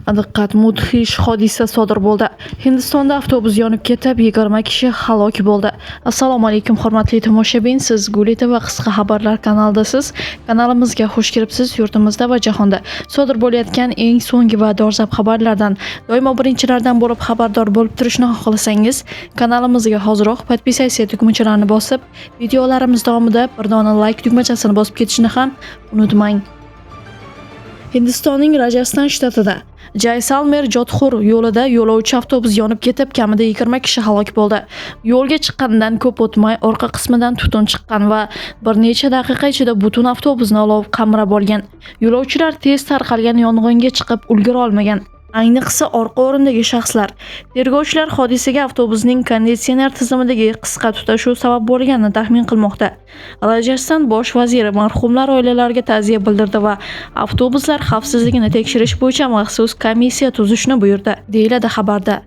Diqqat, mudhish hodisa sodir bo'ldi. Hindistonda avtobus yonib ketib, 20 kishi halok bo'ldi. Assalomu alaykum hurmatli tomoshabin, siz Guli TV va qisqa xabarlar kanalidasiz. Kanalimizga xush kelibsiz. Yurtimizda va jahonda sodir bo'layotgan eng so'nggi va dolzarb xabarlardan doimo birinchilardan bo'lib xabardor bo'lib turishni xohlasangiz, kanalimizga hoziroq podpisatsiya tugmachalarini bosib, videolarimiz davomida bir dona like tugmachasini bosib ketishni ham unutmang. Hindistonning Rajasthan shtatida Jaysalmer Jodhpur yo'lida yo'lovchi avtobus yonib ketib, kamida 20 kishi halok bo'ldi. Yo'lga chiqqanidan ko'p o'tmay orqa qismidan tutun chiqqan va bir necha daqiqa ichida butun avtobusni olov qamrab olgan. Yo'lovchilar tez tarqalgan yong'inga chiqib ulgura olmagan. Ayniqsa orqa o'rindagi shaxslar. Tergovchilar hodisaga avtobusning konditsioner tizimidagi qisqa tutashuv sabab bo'lganini taxmin qilmoqda. Rajasthan bosh vaziri marhumlar oilalariga ta'ziya bildirdi va avtobuslar xavfsizligini tekshirish bo'yicha maxsus komissiya tuzishni buyurdi, deyiladi xabarda.